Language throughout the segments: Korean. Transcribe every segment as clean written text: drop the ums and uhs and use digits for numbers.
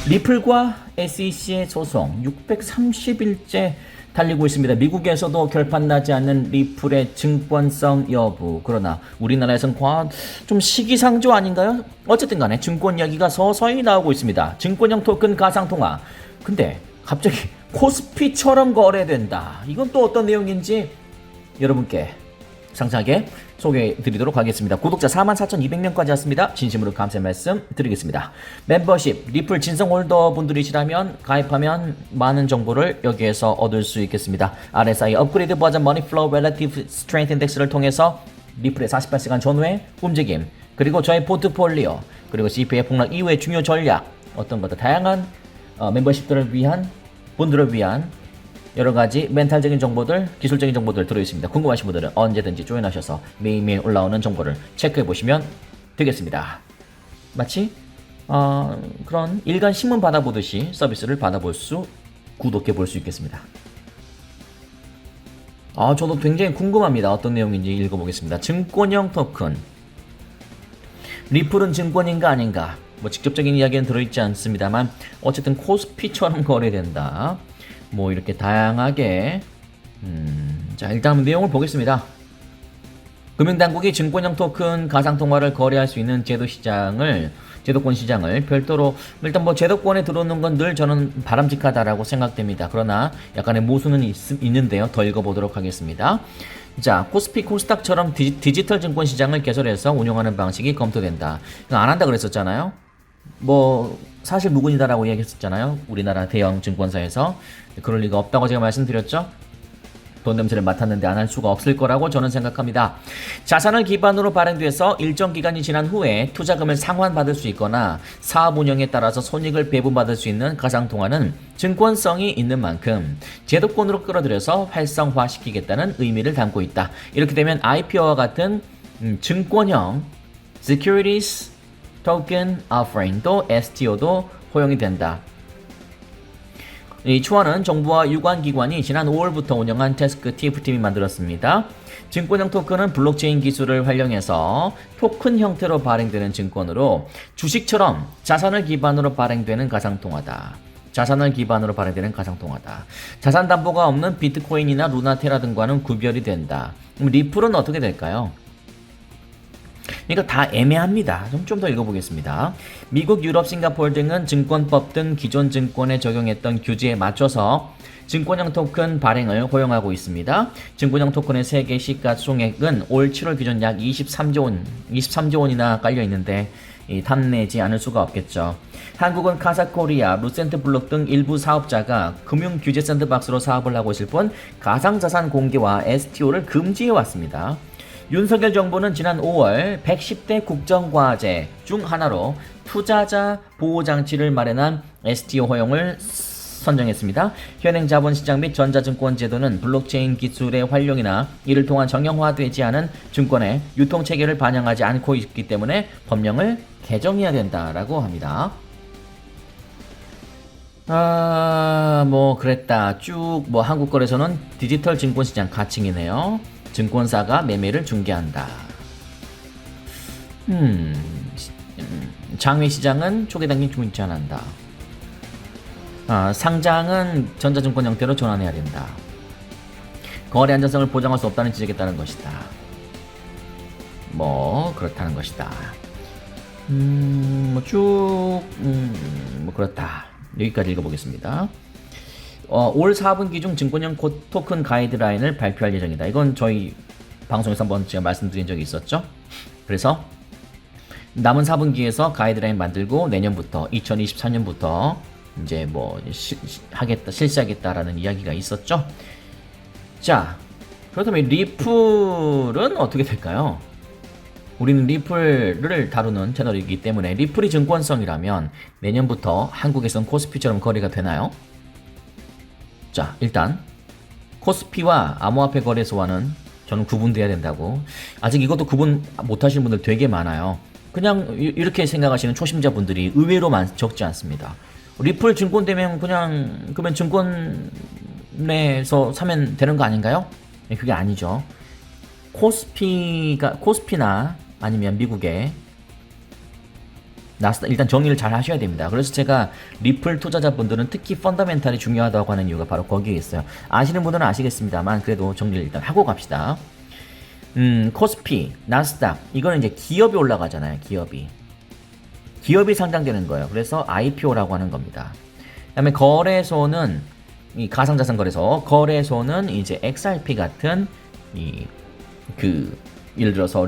리플과 SEC의 소송 630일째 달리고 있습니다. 미국에서도 결판 나지 않는 리플의 증권성 여부. 그러나 우리나라에선 좀 시기상조 아닌가요? 어쨌든 간에 증권 이야기가 서서히 나오고 있습니다. 증권형 토큰 가상통화. 근데 갑자기 코스피처럼 거래된다. 이건 또 어떤 내용인지 여러분께 상세하게 소개해 드리도록 하겠습니다. 구독자 44,200명까지 왔습니다. 진심으로 감사의 말씀 드리겠습니다. 멤버십, 리플 진성 홀더 분들이시라면 가입하면 많은 정보를 여기에서 얻을 수 있겠습니다. RSI 업그레이드 버전 머니플로우 렐러티브 스트렝스 인덱스를 통해서 리플의 48시간 전후의 움직임, 그리고 저의 포트폴리오, 그리고 CPI 폭락 이후의 중요 전략, 어떤 것들 다양한 멤버십들을 위한 분들을 위한 여러가지 멘탈적인 정보들, 기술적인 정보들 들어있습니다. 궁금하신 분들은 언제든지 조인하셔서 매일매일 올라오는 정보를 체크해보시면 되겠습니다. 마치 그런 일간 신문 받아보듯이 서비스를 구독해볼 수 있겠습니다. 저도 굉장히 궁금합니다. 어떤 내용인지 읽어보겠습니다. 증권형 토큰, 리플은 증권인가 아닌가, 뭐 직접적인 이야기는 들어있지 않습니다만 어쨌든 코스피처럼 거래된다. 뭐 이렇게 다양하게 자, 일단 내용을 보겠습니다. 금융당국이 증권형 토큰 가상통화를 거래할 수 있는 제도권 시장을 별도로, 일단 뭐 제도권에 들어오는 건 늘 저는 바람직하다라고 생각됩니다. 그러나 약간의 모순은 있는데요. 더 읽어보도록 하겠습니다. 자, 코스피, 코스닥처럼 디지털 증권 시장을 개설해서 운영하는 방식이 검토된다. 안 한다 그랬었잖아요. 뭐 사실 무근이다라고 얘기했었잖아요. 우리나라 대형 증권사에서. 그럴 리가 없다고 제가 말씀드렸죠. 돈 냄새를 맡았는데 안 할 수가 없을 거라고 저는 생각합니다. 자산을 기반으로 발행돼서 일정 기간이 지난 후에 투자금을 상환받을 수 있거나 사업 운영에 따라서 손익을 배분받을 수 있는 가상통화는 증권성이 있는 만큼 제도권으로 끌어들여서 활성화시키겠다는 의미를 담고 있다. 이렇게 되면 IPO와 같은 증권형 Securities Token Offering도 STO도 허용이 된다. 이 초안은 정부와 유관기관이 지난 5월부터 운영한 태스크 TF팀이 만들었습니다. 증권형 토큰은 블록체인 기술을 활용해서 토큰 형태로 발행되는 증권으로 주식처럼 자산을 기반으로 발행되는 가상통화다. 자산 담보가 없는 비트코인이나 루나테라 등과는 구별이 된다. 그럼 리플은 어떻게 될까요? 그러니까 다 애매합니다. 좀 더 읽어보겠습니다. 미국, 유럽, 싱가포르 등은 증권법 등 기존 증권에 적용했던 규제에 맞춰서 증권형 토큰 발행을 허용하고 있습니다. 증권형 토큰의 세계 시가총액은 올 7월 기준 약 23조 원이나 깔려 있는데 탐내지 않을 수가 없겠죠. 한국은 카사코리아, 루센트블록 등 일부 사업자가 금융 규제 샌드박스로 사업을 하고 있을 뿐 가상자산 공개와 STO를 금지해 왔습니다. 윤석열 정부는 지난 5월 110대 국정과제 중 하나로 투자자 보호장치를 마련한 STO 허용을 선정했습니다. 현행 자본시장 및 전자증권 제도는 블록체인 기술의 활용이나 이를 통한 정형화되지 않은 증권의 유통체계를 반영하지 않고 있기 때문에 법령을 개정해야 된다라고 합니다. 뭐 그랬다. 쭉 뭐 한국거래소는 디지털 증권시장 가칭이네요. 증권사가 매매를 중개한다. 장외시장은 초기 단계 중지한다. 상장은 전자증권 형태로 전환해야 된다. 거래 안전성을 보장할 수 없다는 지적에 따른 것이다. 뭐 그렇다는 것이다. 뭐 그렇다. 여기까지 읽어보겠습니다. 올 4분기 중 증권형 토큰 가이드라인을 발표할 예정이다. 이건 저희 방송에서 한번 제가 말씀드린 적이 있었죠. 그래서 남은 4분기에서 가이드라인 만들고 내년부터 2024년부터 이제 뭐 실시하겠다라는 이야기가 있었죠. 자, 그렇다면 리플은 어떻게 될까요? 우리는 리플을 다루는 채널이기 때문에 리플이 증권성이라면 내년부터 한국에선 코스피처럼 거래가 되나요? 자, 일단 코스피와 암호화폐 거래소와는 저는 구분돼야 된다고. 아직 이것도 구분 못하시는 분들 되게 많아요. 그냥 이렇게 생각하시는 초심자분들이 의외로 적지 않습니다. 리플 증권 되면 그러면 증권에서 사면 되는 거 아닌가요? 그게 아니죠. 코스피나 아니면 미국의 나스닥 일단 정리를 잘 하셔야 됩니다. 그래서 제가 리플 투자자분들은 특히 펀더멘탈이 중요하다고 하는 이유가 바로 거기에 있어요. 아시는 분들은 아시겠습니다만 그래도 정리를 일단 하고 갑시다. 코스피, 나스닥 이거는 이제 기업이 올라가잖아요. 기업이 상장되는 거예요. 그래서 IPO라고 하는 겁니다. 그다음에 거래소는 이 가상자산 거래소는 이제 XRP 같은 예를 들어서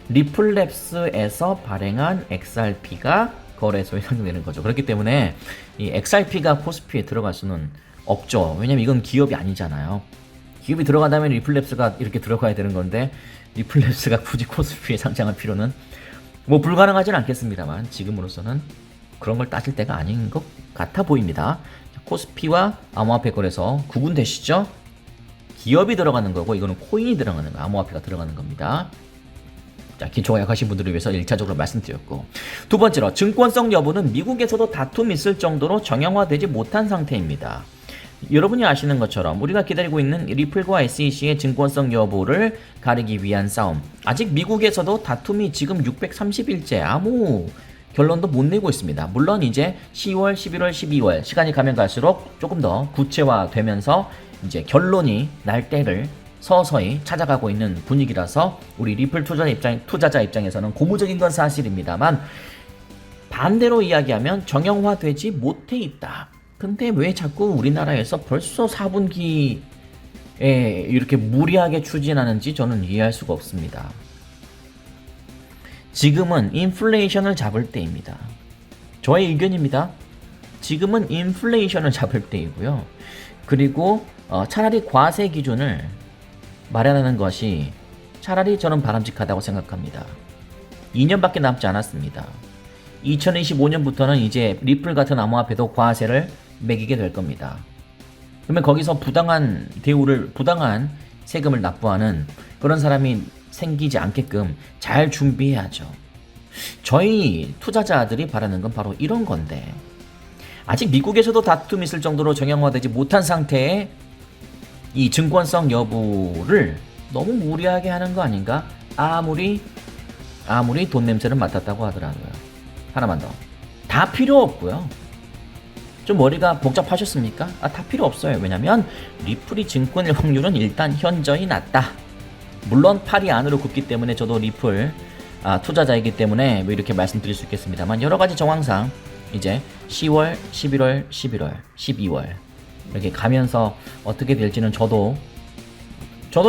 리플랩스에서 발행한 XRP가 거래소에 상장되는 거죠. 그렇기 때문에 이 XRP가 코스피에 들어갈 수는 없죠. 왜냐면 이건 기업이 아니잖아요. 기업이 들어간다면 리플랩스가 이렇게 들어가야 되는 건데 리플랩스가 굳이 코스피에 상장할 필요는 뭐 불가능하지는 않겠습니다만 지금으로서는 그런 걸 따질 때가 아닌 것 같아 보입니다. 코스피와 암호화폐 거래소 구분되시죠? 기업이 들어가는 거고 이거는 코인이 들어가는 거, 암호화폐가 들어가는 겁니다. 자, 기초가 약하신 분들을 위해서 1차적으로 말씀드렸고, 두 번째로 증권성 여부는 미국에서도 다툼이 있을 정도로 정형화되지 못한 상태입니다. 여러분이 아시는 것처럼 우리가 기다리고 있는 리플과 SEC의 증권성 여부를 가리기 위한 싸움, 아직 미국에서도 다툼이 지금 630일째 아무 결론도 못 내고 있습니다. 물론 이제 10월, 11월, 12월 시간이 가면 갈수록 조금 더 구체화되면서 이제 결론이 날 때를 서서히 찾아가고 있는 분위기라서 우리 리플 투자자 입장에서는 고무적인 건 사실입니다만 반대로 이야기하면 정형화되지 못해 있다. 근데 왜 자꾸 우리나라에서 벌써 4분기에 이렇게 무리하게 추진하는지 저는 이해할 수가 없습니다. 지금은 인플레이션을 잡을 때입니다. 저의 의견입니다. 지금은 인플레이션을 잡을 때이고요. 그리고 차라리 과세 기준을 마련하는 것이 차라리 저는 바람직하다고 생각합니다. 2년밖에 남지 않았습니다. 2025년부터는 이제 리플 같은 암호화폐도 과세를 매기게 될 겁니다. 그러면 거기서 부당한 세금을 납부하는 그런 사람이 생기지 않게끔 잘 준비해야죠. 저희 투자자들이 바라는 건 바로 이런 건데 아직 미국에서도 다툼이 있을 정도로 정형화되지 못한 상태에 이 증권성 여부를 너무 무리하게 하는 거 아닌가? 아무리 돈 냄새를 맡았다고 하더라고요. 하나만 더. 다 필요 없고요. 좀 머리가 복잡하셨습니까? 다 필요 없어요. 왜냐면 리플이 증권일 확률은 일단 현저히 낮다. 물론 팔이 안으로 굽기 때문에 저도 리플 투자자이기 때문에 뭐 이렇게 말씀드릴 수 있겠습니다만 여러 가지 정황상 이제 10월, 11월, 11월, 12월 이렇게 가면서 어떻게 될지는 저도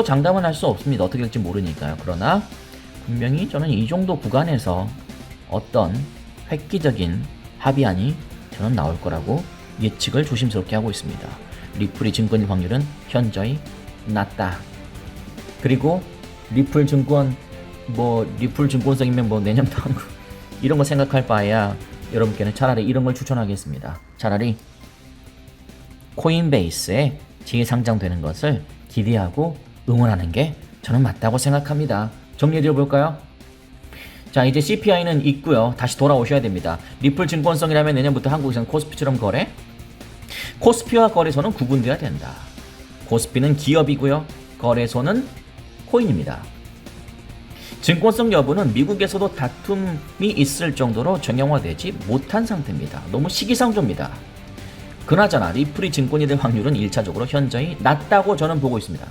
장담은 할 수 없습니다. 어떻게 될지 모르니까요. 그러나 분명히 저는 이 정도 구간에서 어떤 획기적인 합의안이 저는 나올 거라고 예측을 조심스럽게 하고 있습니다. 리플이 증권일 확률은 현저히 낮다. 그리고 리플 증권성이면 뭐 내년도 하고 이런 거 생각할 바에야 여러분께는 차라리 이런 걸 추천하겠습니다. 차라리 코인베이스에 재상장되는 것을 기대하고 응원하는 게 저는 맞다고 생각합니다. 정리해 볼까요? 자, 이제 CPI는 있고요. 다시 돌아오셔야 됩니다. 리플 증권성이라면 내년부터 한국에서는 코스피처럼 거래? 코스피와 거래소는 구분돼야 된다. 코스피는 기업이고요. 거래소는 코인입니다. 증권성 여부는 미국에서도 다툼이 있을 정도로 정형화되지 못한 상태입니다. 너무 시기상조입니다. 그나저나 리플이 증권이 될 확률은 1차적으로 현저히 낮다고 저는 보고 있습니다.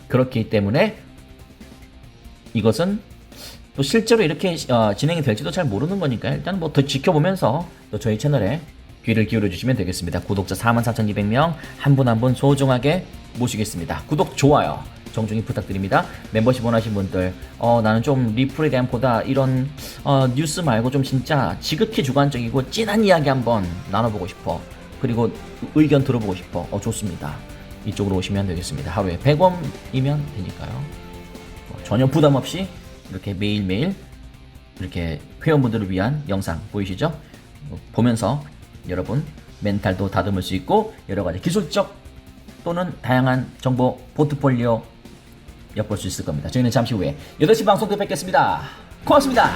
그렇기 때문에 이것은 또 실제로 이렇게 진행이 될지도 잘 모르는 거니까 일단 뭐 더 지켜보면서 또 저희 채널에 귀를 기울여 주시면 되겠습니다. 구독자 44,200명 한 분 한 분 소중하게 모시겠습니다. 구독, 좋아요 정중히 부탁드립니다. 멤버십 원하신 분들 나는 좀 리플에 대한 보다 이런 뉴스 말고 좀 진짜 지극히 주관적이고 찐한 이야기 한번 나눠보고 싶어. 그리고 의견 들어보고 싶어. 좋습니다. 이쪽으로 오시면 되겠습니다. 하루에 100원이면 되니까요. 전혀 부담 없이 이렇게 매일매일 이렇게 회원분들을 위한 영상 보이시죠? 보면서 여러분 멘탈도 다듬을 수 있고 여러가지 기술적 또는 다양한 정보 포트폴리오 엿볼 수 있을 겁니다. 저희는 잠시 후에 8시 방송 때 뵙겠습니다. 고맙습니다.